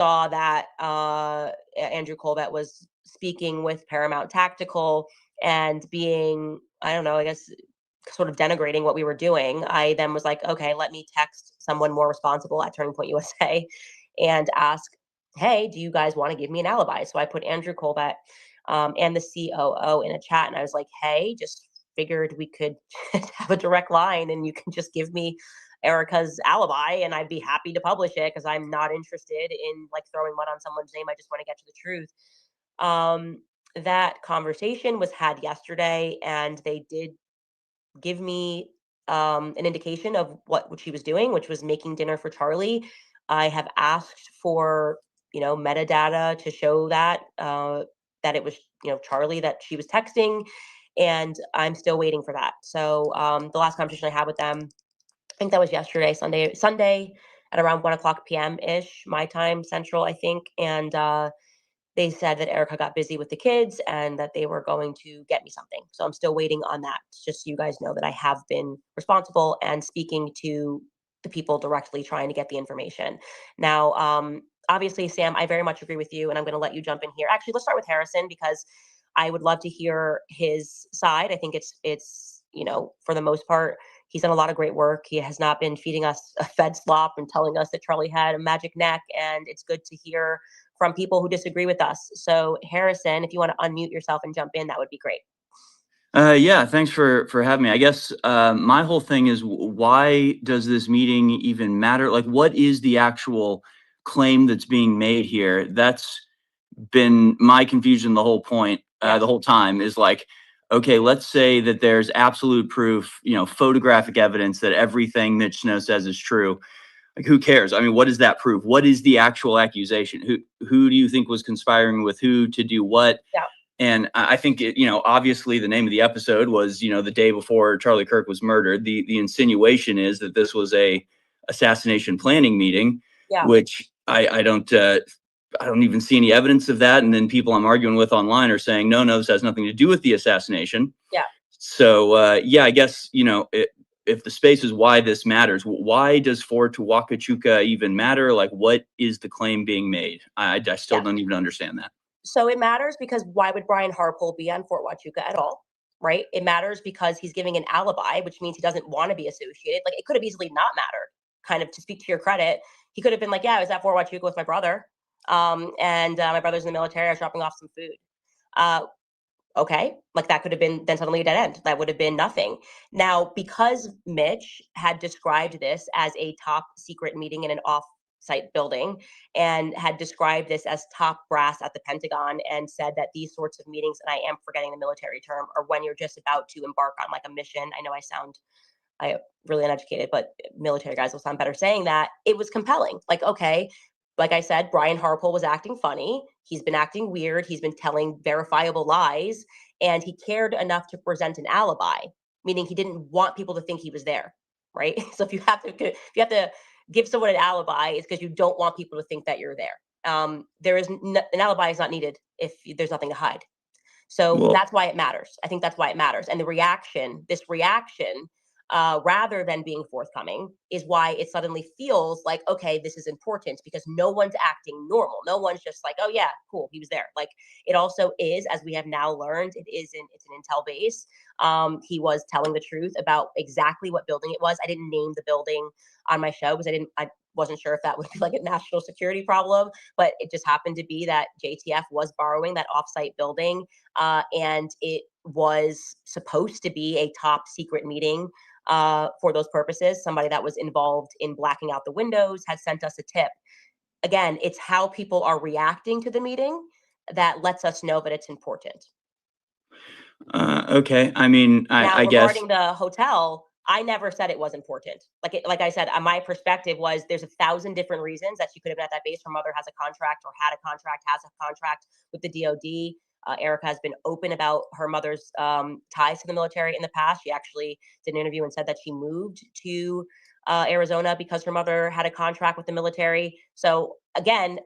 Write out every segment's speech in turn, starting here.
saw that Andrew Colbert was speaking with Paramount Tactical and being, I don't know, I guess sort of denigrating what we were doing, I then was like, okay, let me text someone more responsible at Turning Point USA and ask, hey, do you guys want to give me an alibi? So I put Andrew Colbert and the COO in a chat, and I was like, hey, just figured we could have a direct line and you can just give me Erica's alibi and I'd be happy to publish it because I'm not interested in like throwing mud on someone's name. I just want to get to the truth. That conversation was had yesterday, and they did give me an indication of what she was doing, which was making dinner for Charlie. I have asked for, metadata to show that that it was, Charlie that she was texting, and I'm still waiting for that. So the last conversation I had with them, I think that was yesterday, Sunday at around 1:00 p.m. ish, my time, Central, I think, and they said that Erica got busy with the kids and that they were going to get me something. So I'm still waiting on that. Just so you guys know that I have been responsible and speaking to the people directly trying to get the information. Now, obviously, Sam, I very much agree with you, and I'm going to let you jump in here. Actually, let's start with Harrison because I would love to hear his side. I think it's for the most part, he's done a lot of great work. He has not been feeding us a fed slop and telling us that Charlie had a magic neck, and it's good to hear from people who disagree with us. So Harrison, if you want to unmute yourself and jump in, that would be great. Yeah, thanks for having me. I guess my whole thing is, why does this meeting even matter? Like, what is the actual claim that's being made here? That's been my confusion the whole point, the whole time, is like, okay, let's say that there's absolute proof, photographic evidence that everything Mitch Snow says is true. Like, who cares? I mean, what does that prove? What is the actual accusation? Who do you think was conspiring with who to do what? Yeah. And I think obviously the name of the episode was, the day before Charlie Kirk was murdered. The insinuation is that this was a assassination planning meeting, which I don't even see any evidence of that. And then people I'm arguing with online are saying, no, this has nothing to do with the assassination. Yeah. So I guess if the space is why this matters, why does Fort Huacachuca even matter? Like, what is the claim being made? I still don't even understand that. So it matters because why would Brian Harpole be on Fort Huachuca at all? Right? It matters because he's giving an alibi, which means he doesn't want to be associated. Like, it could have easily not mattered. Kind of, to speak to your credit, he could have been like, yeah, I was at Fort Huachuca with my brother. And my brother's in the military. I was dropping off some food. Okay, like that could have been then suddenly a dead end. That would have been nothing. Now, because Mitch had described this as a top secret meeting in an off-site building and had described this as top brass at the Pentagon and said that these sorts of meetings, and I am forgetting the military term, are when you're just about to embark on like a mission. I know I really uneducated, but military guys will sound better saying that. It was compelling. Like, okay, like I said, Brian Harpole was acting funny. He's been acting weird. He's been telling verifiable lies, and he cared enough to present an alibi, meaning he didn't want people to think he was there, right? So if you have to give someone an alibi, it's because you don't want people to think that you're there. There is an alibi is not needed if there's nothing to hide. So that's why it matters. I think that's why it matters. And this reaction, rather than being forthcoming, is why it suddenly feels like, okay, this is important because no one's acting normal. No one's just like, oh yeah, cool, he was there. Like, it also is, as we have now learned, it's an intel base. He was telling the truth about exactly what building it was. I didn't name the building on my show because I wasn't sure if that would be like a national security problem, but it just happened to be that JTF was borrowing that offsite building, and it was supposed to be a top secret meeting for those purposes. Somebody that was involved in blacking out the windows had sent us a tip. Again, it's how people are reacting to the meeting that lets us know that it's important. Okay. I mean, I guess regarding the hotel, I never said it was important. Like I said, my perspective was there's 1,000 different reasons that she could have been at that base. Her mother has a contract or had a contract, has a contract with the DOD. Erica has been open about her mother's ties to the military in the past. She actually did an interview and said that she moved to Arizona because her mother had a contract with the military. So again,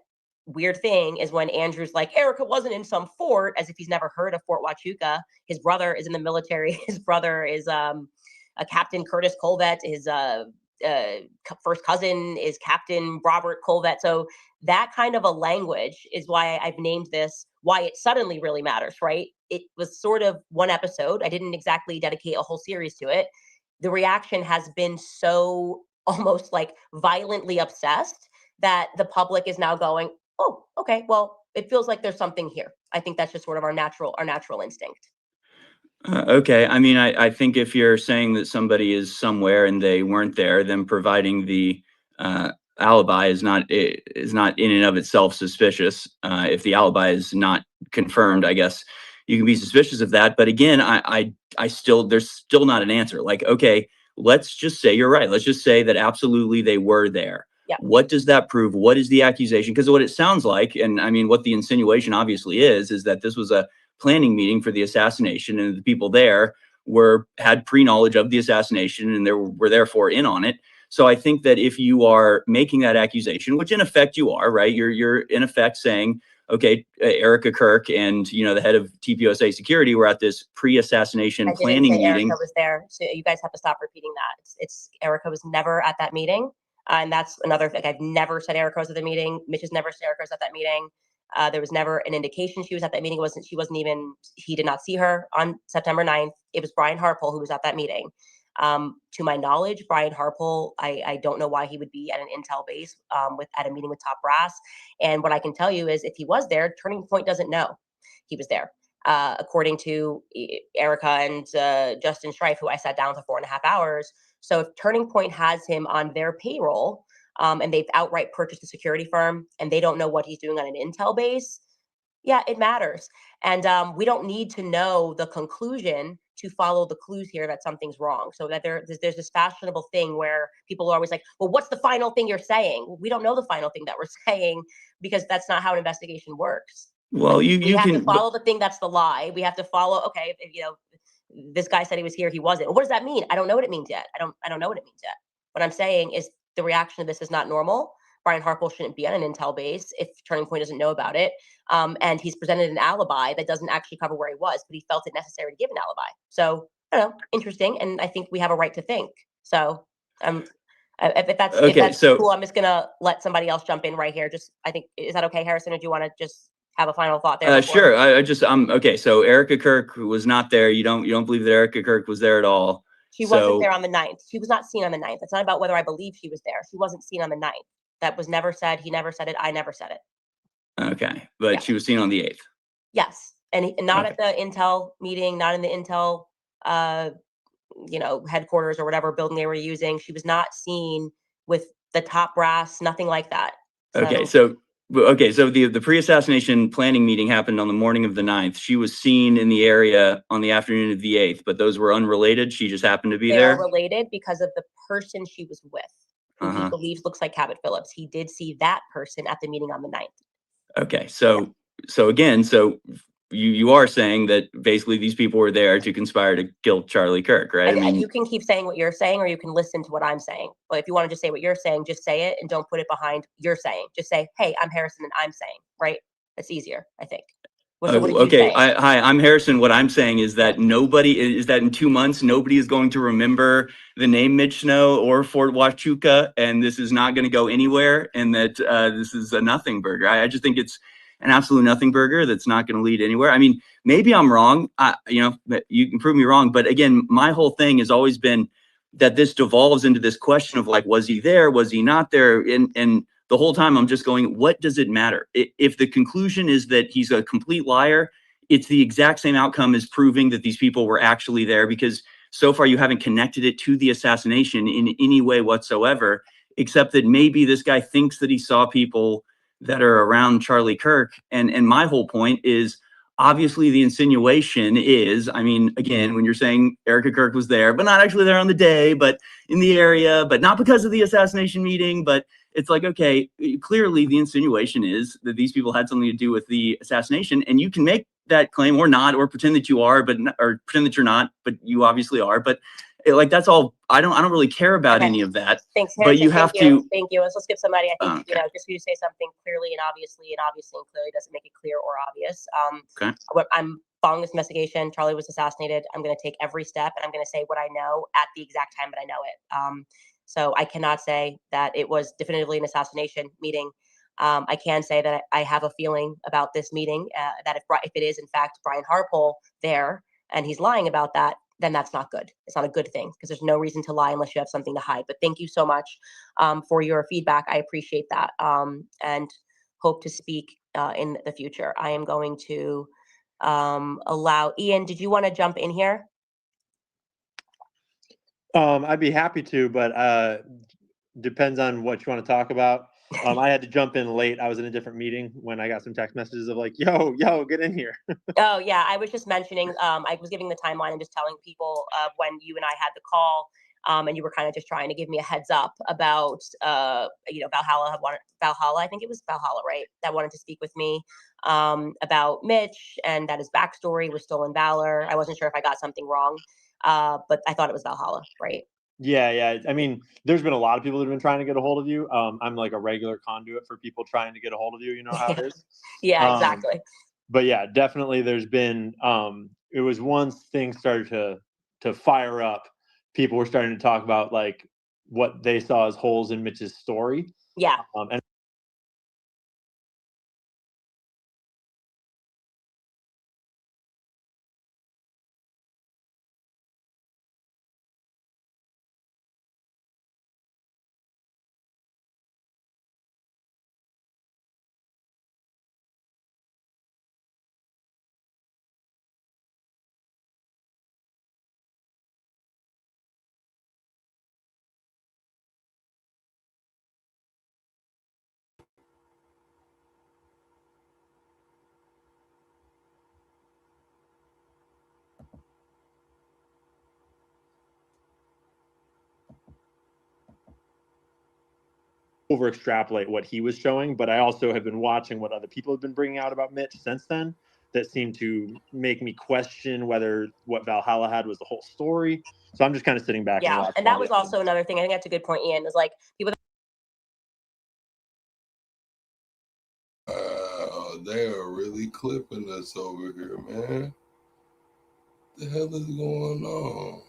weird thing is when Andrew's like, Erica wasn't in some fort, as if he's never heard of Fort Huachuca. His brother is in the military. His brother is Captain Curtis Colbert. His first cousin is Captain Robert Colvett. So that kind of a language is why I've named this Why It Suddenly Really Matters, right? It was sort of one episode. I didn't exactly dedicate a whole series to it. The reaction has been so almost like violently obsessed that the public is now going, oh, okay, well, it feels like there's something here. I think that's just sort of our natural instinct. Okay. I mean, I think if you're saying that somebody is somewhere and they weren't there, then providing the uh, alibi is not in and of itself suspicious. If the alibi is not confirmed, I guess you can be suspicious of that. But again, I still there's still not an answer. Like, okay, let's just say you're right. Let's just say that absolutely they were there. Yeah. What does that prove? What is the accusation? Because what it sounds like, and I mean, what the insinuation obviously is that this was a planning meeting for the assassination, and the people there had pre-knowledge of the assassination and they were therefore in on it. So I think that if you are making that accusation, which in effect you are, right, you're in effect saying, okay, Erica Kirk and the head of TPUSA security were at this pre-assassination I didn't planning say meeting. Erica was there, so you guys have to stop repeating that. It's Erica was never at that meeting, and that's another thing. I've never said Erica was at the meeting. Mitch has never said Erica was at that meeting. There was never an indication she was at that meeting. He did not see her on September 9th. It was Brian Harpole who was at that meeting. To my knowledge, Brian Harpole, I don't know why he would be at an intel base at a meeting with top brass. And what I can tell you is if he was there, Turning Point doesn't know he was there. According to Erica and Justin Strife, who I sat down for 4.5 hours. So if Turning Point has him on their payroll, and they've outright purchased a security firm and they don't know what he's doing on an intel base, yeah, it matters. And we don't need to know the conclusion to follow the clues here that something's wrong. So that there's this fashionable thing where people are always like, well, what's the final thing you're saying? We don't know the final thing that we're saying because that's not how an investigation works. Well, we you have can to follow the thing that's the lie. We have to follow, okay, this guy said he was here, he wasn't. What does that mean? I don't know what it means yet. I don't know what it means yet. What I'm saying is the reaction to this is not normal. Brian Harpole shouldn't be on an intel base if Turning Point doesn't know about it. And he's presented an alibi that doesn't actually cover where he was, but he felt it necessary to give an alibi. So, I don't know, interesting. And I think we have a right to think. So, if that's cool, I'm just going to let somebody else jump in right here. I think, is that okay, Harrison? Or do you want to just have a final thought there? Sure. I'm okay. So Erica Kirk was not there. You don't believe that Erica Kirk was there at all. She wasn't there on the 9th. She was not seen on the 9th. It's not about whether I believe she was there. She wasn't seen on the 9th. That was never said. He never said it. I never said it. Okay. But she was seen on the 8th. Yes. And not at the Intel meeting, not in the Intel, headquarters or whatever building they were using. She was not seen with the top brass, nothing like that. Okay. So the pre-assassination planning meeting happened on the morning of the 9th. She was seen in the area on the afternoon of the 8th, but those were unrelated. She just happened to be there. They are related because of the person she was with, who he believes looks like Cabot Phillips. He did see that person at the meeting on the 9th. Okay. So again, you are saying that basically these people were there to conspire to kill Charlie Kirk, right? I mean, you can keep saying what you're saying, or you can listen to what I'm saying. But if you want to just say what you're saying, just say it and don't put it behind you're saying. Just say, hey, I'm Harrison and I'm saying, right? That's easier, I think. So what did you say? Hi, I'm Harrison. What I'm saying is that in 2 months, nobody is going to remember the name Mitch Snow or Fort Huachuca, and this is not going to go anywhere, and that this is a nothing burger. I just think it's an absolute nothing burger that's not going to lead anywhere. I mean, maybe I'm wrong. You can prove me wrong. But again, my whole thing has always been that this devolves into this question of like, was he there? Was he not there? And the whole time I'm just going, what does it matter? If the conclusion is that he's a complete liar, it's the exact same outcome as proving that these people were actually there, because so far you haven't connected it to the assassination in any way whatsoever, except that maybe this guy thinks that he saw people that are around Charlie Kirk. And my whole point is, obviously the insinuation is, I mean, again, when you're saying Erica Kirk was there, but not actually there on the day, but in the area, but not because of the assassination meeting, but it's like, okay, clearly the insinuation is that these people had something to do with the assassination, and you can make that claim or not, or pretend that you are, or pretend that you're not, but you obviously are. But that's all. I don't really care about any of that. Thanks, Harrison. But you have to. Thank you. Let's skip somebody. I think just you say something clearly and obviously and clearly doesn't make it clear or obvious. I'm following this investigation. Charlie was assassinated. I'm going to take every step, and I'm going to say what I know at the exact time that I know it. So I cannot say that it was definitively an assassination meeting. I can say that I have a feeling about this meeting that if it is in fact Brian Harpole there and he's lying about that, then that's not good. It's not a good thing because there's no reason to lie unless you have something to hide. But thank you so much for your feedback. I appreciate that and hope to speak in the future. I am going to allow Ian. Did you want to jump in here? I'd be happy to, but depends on what you want to talk about. I had to jump in late. I was in a different meeting when I got some text messages of like, yo, get in here. Oh, yeah. I was just mentioning, I was giving the timeline and just telling people when you and I had the call and you were kind of just trying to give me a heads up about, Valhalla, I think it was Valhalla, right? That wanted to speak with me about Mitch and that his backstory was stolen valor. I wasn't sure if I got something wrong, but I thought it was Valhalla, right? Yeah. I mean, there's been a lot of people that have been trying to get a hold of you. I'm like a regular conduit for people trying to get a hold of you. You know how it is. Yeah, exactly. But yeah, definitely there's been, it was once things started to fire up, people were starting to talk about like what they saw as holes in Mitch's story. Yeah. And over extrapolate what he was showing, but I also have been watching what other people have been bringing out about Mitch since then that seem to make me question whether what Valhalla had was the whole story. So I'm just kind of sitting back and watching. And that was also another thing. I think that's a good point, Ian, is like people. They are really clipping us over here, man. What the hell is going on?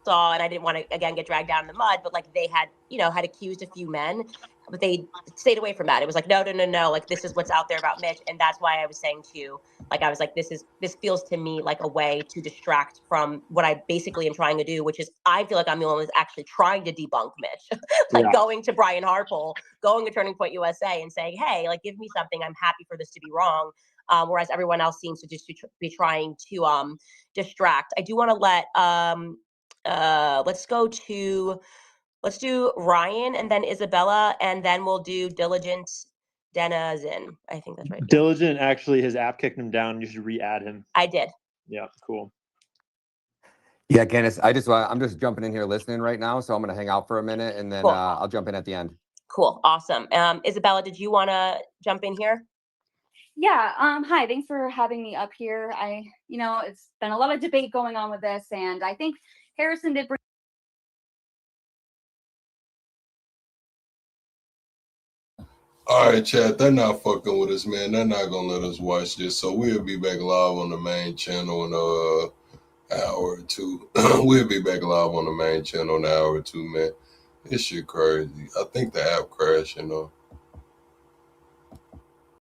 Saw, and I didn't want to again get dragged down in the mud, but like they had accused a few men, but they stayed away from that. It was like no, like this is what's out there about Mitch, and that's why I was saying to you, like I was like this feels to me like a way to distract from what I basically am trying to do, which is I feel like I'm the only one that's actually trying to debunk Mitch, going to Brian Harpole, going to Turning Point USA, and saying, hey, like give me something. I'm happy for this to be wrong. Whereas everyone else seems to just be trying to distract. I do want to let let's do Ryan and then Isabella, and then we'll do Diligent Denizen. I think that's right. Diligent, actually, his app kicked him down. You should re-add him. I did. Yeah, cool. Yeah, Candace, I'm just jumping in here listening right now, so I'm going to hang out for a minute, and then Cool. I'll jump in at the end. Cool. Awesome. Isabella, did you want to jump in here? Yeah. Hi. Thanks for having me up here. It's been a lot of debate going on with this, and I think Harrison did bring. All right, chat. They're not fucking with us, man. They're not gonna let us watch this. So we'll be back live on the main channel in an hour or two. We'll be back live on the main channel in an hour or two, man. This shit crazy. I think the app crashed,